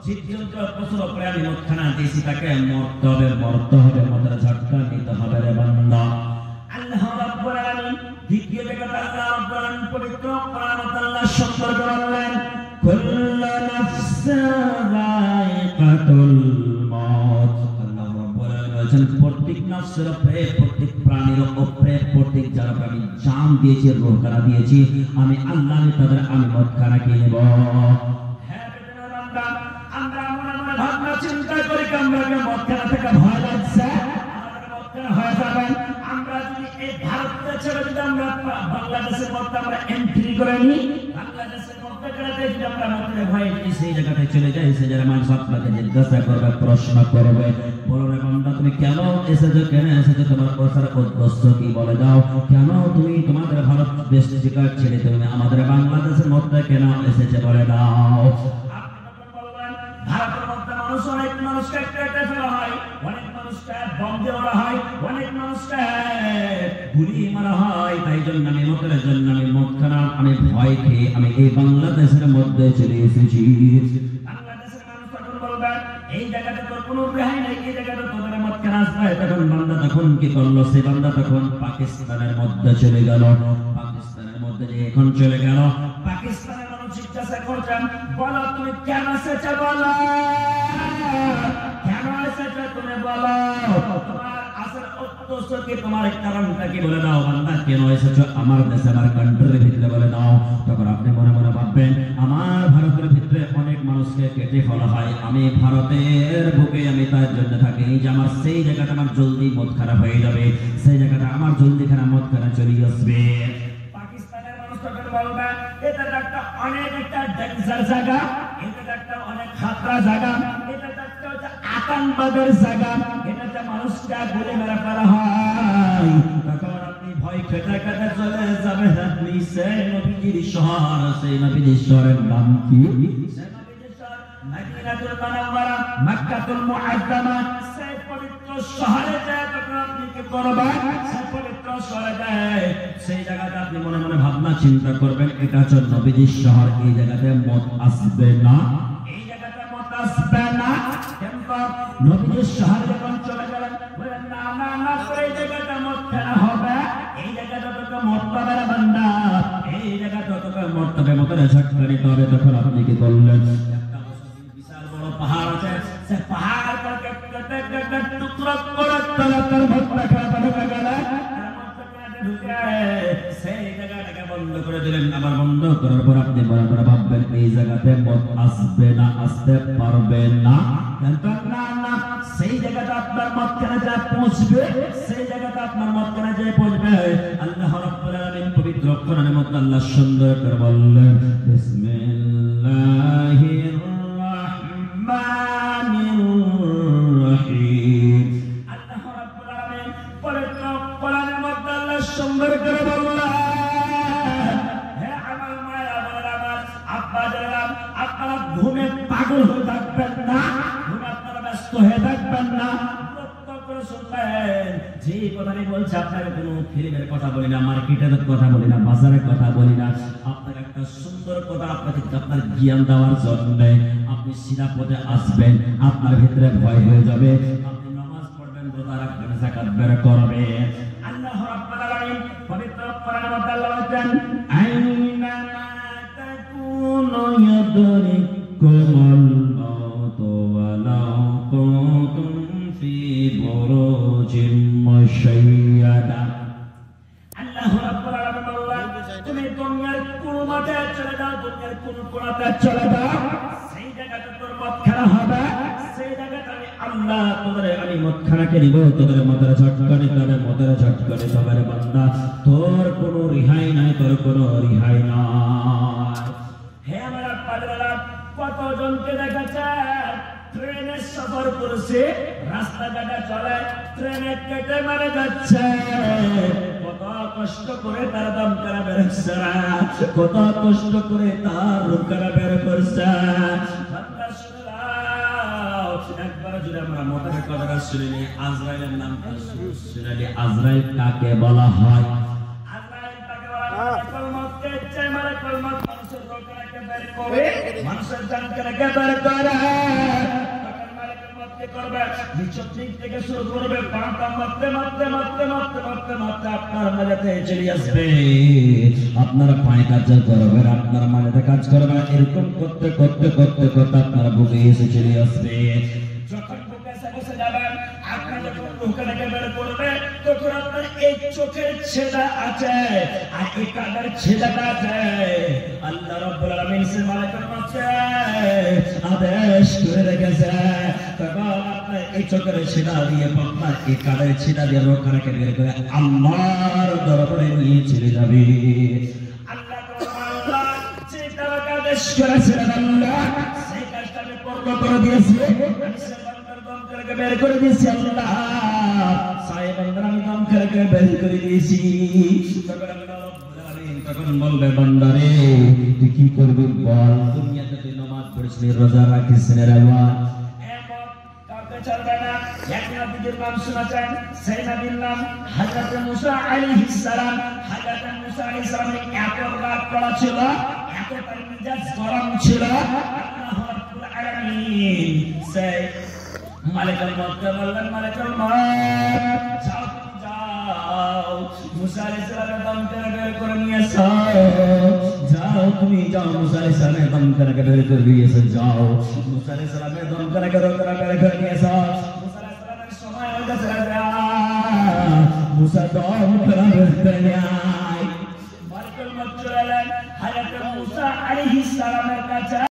জীবজন্তু পশু প্রাণী মতখানা দিয়েছি তাকে মরতে হবে মদের ঝটকা নিতে হবে রে বান্দা। আল্লাহ রাব্বুল আলামিন দ্বিতীয় জায়গাতে আল্লাহ রাব্বুল আলামিন পবিত্র কোরআনে আল্লাহ সুন্দর করে বললেন কুল্লু নাফসিন যায়িকাতুল মউত। আল্লাহ রাব্বুল আলামিন বলেন প্রত্যেক নফসের উপরে, প্রত্যেক প্রাণীর উপরে, প্রত্যেক যারা প্রাণী জান দিয়েছি, রূহ খানা দিয়েছি, আমি আল্লাহ তাদের আমি মদখানা কি নেব। আমরা মনে মনে ভাবনা চিন্তা করি আমরা মদখানা থেকে ভয় লাগছে, আমাদের মদখানা হয়ে যাবে। আমরা যদি এই ভারতকে ছেড়ে যদি আমরা বাংলাদেশের মধ্যে আমরা এন্ট্রি করে নিই, বাংলাদেশের মধ্যে যদি আমরা মধ্যে ভয় সেই জায়গাতে চলে যাই, সেই জায়গায় মানুষ আপনাকে জিজ্ঞাসা করবে, প্রশ্ন করবে, বলো রে বান্দা তুমি কেন এসেছো, কেন এসেছো, তোমার পয়সার উদ্দেশ্য কি বলে দাও, কেন তুমি তোমাদের ভারত দেশ ছেড়ে তুমি আমাদের বাংলাদেশের মধ্যে কেন এসেছে বলে দাও। ভারতের মধ্যে মানুষ অনেক মানুষকে কেটে ফেলা হয়, অনেক মানুষকে বম দেওয়া হয়, অনেক মানুষকে গুলি মারা হয়। তাই জন্য আমি মতের জন্য আমি মদখানা আমি ভয় খেয়ে আমি এই বাংলাদেশের মধ্যে চলে এসেছি। বাংলাদেশের মানুষ তখন বলবে এই জায়গাতে তোর কোনো রেহাই নেই, এই জায়গাতে তোদের মদখানা আসবে। তখন বান্দা তখন কি করলো, সে বান্দা তখন পাকিস্তানের মধ্যে চলে গেল। পাকিস্তানের মধ্যে যে এখন চলে গেল, পাকিস্তানের মানুষ জিজ্ঞাসা করছেন বলো তুমি কেন এসেছো, বলো কেন এসেছো, তুমি বলো তোমার আসার উদ্দেশ্য কি, তোমার কারণটা কি বলে দাও। বান্দা কেন এসেছো আমার দেশে আমার কান্ট্রির ভিতরে বলে দাও। তখন আপনি মনে মনে ভাববেন আমার ভারতের ভিতরে অনেক মানুষকে কেটে ফেলা হয়, আমি ভারতের বুকে আমি তার জন্য থাকি যে আমার সেই জায়গাটা আমার জলদি মদ খারাপ হয়ে যাবে, সেই জায়গাটা আমার জলদি খারাপ মদ খারাপ চলে আসবে। পাকিস্তানের মানুষ তখন বলবে এটা একটা অনেক একটা ডেঞ্জার জায়গা, এটা একটা অনেক খাতরা জায়গা, এটা একটা হচ্ছে আতঙ্কবাদের জায়গা, এটাতে মানুষকে গুলি মেরে ফেলা হয়। তখন আপনি ভয় খেতে খেতে চলে যাবেন আপনি সেই নবীজির শহর, সেই নবীজির শহরের নাম কি, সেই নবীজির শহর মদিনাতুল মুনাওয়ারা, মক্কাতুল মুআজ্জামা, সেই পবিত্র শহরে যায়। তখন আপনি কি করবেন, সেই পবিত্র শহরে যায়, সেই জায়গাতে আপনি মনে মনে ভাবনা চিন্তা করবেন এটা হচ্ছে নবীজির শহর, এই জায়গাতে মদ আসবে না, এই জায়গাতে মদ আসবে না। কিন্তু নবীজির শহরে যখন চলে গেলেন বলেন না না না এই জায়গাটা মদ খেলা হবে, এই জায়গাটা তোকে মদ পাবে না বান্দা, এই জায়গাটা তোকে মদ পাবে, মদের ঝটকা নিতে হবে। তখন আপনি কি করলেন, একটা বিশাল বড় পাহাড় আছে, সে পাহাড়টাকে কেটে কেটে টুকরো করে তার মদটা খারাপ হয়ে গেল, সেই জায়গাটাকে বন্ধ করে দিলেন। আবার বন্ধ করার পর আপনি মনে করে ভাববেন এই জায়গাতে মদ আসবে না, আসতে পারবে না। না না সেই জায়গাটা আপনার মদখানা যা পৌঁছবে, সেই জায়গাটা আপনার মদখানা যে পৌঁছবে। আল্লাহ রাব্বুল আলামিন পবিত্র কোরআনের মধ্যে আল্লাহ সুন্দর করে বললেন বিসমিল্লাহির রাহমানির রহিম। আল্লাহ রাব্বুল আলামিন পবিত্র কোরআনের মধ্যে আল্লাহ সুন্দর করে বললেন হে আমার মায়া বলেন আমার আব্বা জানেন আপনারা ঘুমে পাগল হয়ে থাকবেন না, ঘুমে আপনারা ব্যস্ত হয়ে থাকবেন না, যে কথা আমি বলছি আপনাকে কোনো ফিল্মের কথা বলি না, মার্কেটের কথা বলি না, বাজারের কথা বলি না, আপনাকে একটা সুন্দর কথা আপনাকে আপনার জ্ঞান দেওয়ার জন্য আপনি সিধা পথে আসবেন, আপনার ভিতরে ভয় হয়ে যাবে, আপনি নামাজ পড়বেন, রোজা রাখবেন, যাকাত বের করবেন। আল্লাহ রাব্বুল আলামিন পবিত্র কোরআনের মধ্যে আল্লাহ বলেন আইনা তাকুনু ইয়াদরিকুমুল মাউত ওয়ালাউ কুনতুম ফি বুরুজিন মুশাইয়াদা। আল্লাহ রাব্বুল আলামিন বলেন তুমি দুনিয়ার কোন মাঠে চলে যাও, দুনিয়ার কোন কোণাতে চলে যাও, সেই জায়গাতে তোর মদখানা হবে, সেই জায়গাতে আমি আল্লাহ তোদের আমি মদখানাকে নিব, তোদের মদের ঝটকা নিতে হবে, মদের ঝটকা নিতে হবে বান্দা, তোর কোনো রিহাই নাই, তোর কোনো রিহাই নাই। হে আমার পাগলা কতজনকে দেখেছে ট্রেনের সফর করছে, রাস্তাঘাটে চলে, ট্রেনে কেটে মারা যাচ্ছে, কত কষ্ট করে তার দম করা বের করছে, কত কষ্ট করে তার রূপ করা বের করছে। একবার যদি আমরা মদের কথাটা শুনি, আজরাইলের নামটা শুনি, আজরাইল কাকে বলা হয়? আজরাইল কাকে বলা হয়? কলমতকে ইচ্ছে মারে, কলমত মানুষের রোগটাকে বের করে, মানুষের নাফসের জানকে একেবারে করে করবে নিচের দিক থেকে শুরু করবে পাটা মারতে মারতে মারতে মারতে মারতে মারতে আপনার মাঝেতে চলে আসবে আপনার পায়ে কাজ করবে আপনার মাঝেতে কাজ করবে এরকম করতে করতে করতে করতে আপনার বুকে এসে চলে আসবে যখন বুকে এসে বসে যাবেন আপনার যখন বুকে বের করবে তখন আপনার এই চোখের ছেদা আছে আর এই কানের ছেদাটা আছে আল্লাহ রাব্বুল আলামিন সে মালিকের কাছে আদেশ করে রেখেছে তখন আপনার এই চোখের ছেদা দিয়ে আপনার এই কানের ছেদা দিয়ে রোখাকে বের করে আল্লাহর দরবারে নিয়ে চলে যাবে আল্লাহ তাআলা যে তাকে আদেশ করেছেন আল্লাহ সেই কাজটা আমি পূর্ণ করে দিয়েছি বের করে দিয়েছি আল্লাহ সাহেব আমি দম করে বের করে দিয়েছি তখন বলবে বান্দারে তুই কি করবি বল দুনিয়াতে তুই নামাজ পড়ছিস রোজা রাখিস রে বাবা কাউকে ছাড়বে না এক নবীর নাম শুনেছেন সেই নবীর নাম হযরত মুসা আলাইহিস সালাম হযরত মুসা আলাইহিস সালাম এত রাগ করা ছিল এত তার মিজাজ গরম ছিল আল্লাহ রাব্বুল আলামিন সেই মালিকুল মউত বললেন মালিকুল মউত যাও যাও মুসা আলাইহিস সালামের দম করে বের করে নিয়ে এসো যাও তুমি যাও মুসা আলাইহিস সালামের দম করে বের করে নিয়ে এসো যাও মুসা আলাইহিস সালামের দম করে বের করে নিয়ে এসো মুসা আলাইহিস সালামের সময় হয়ে গেছে মুসা দম করে বের করে নিয়ে আয় মালিকুল মউত চলে এলেন হযরত মুসা আলাইহিস সালামের কাছে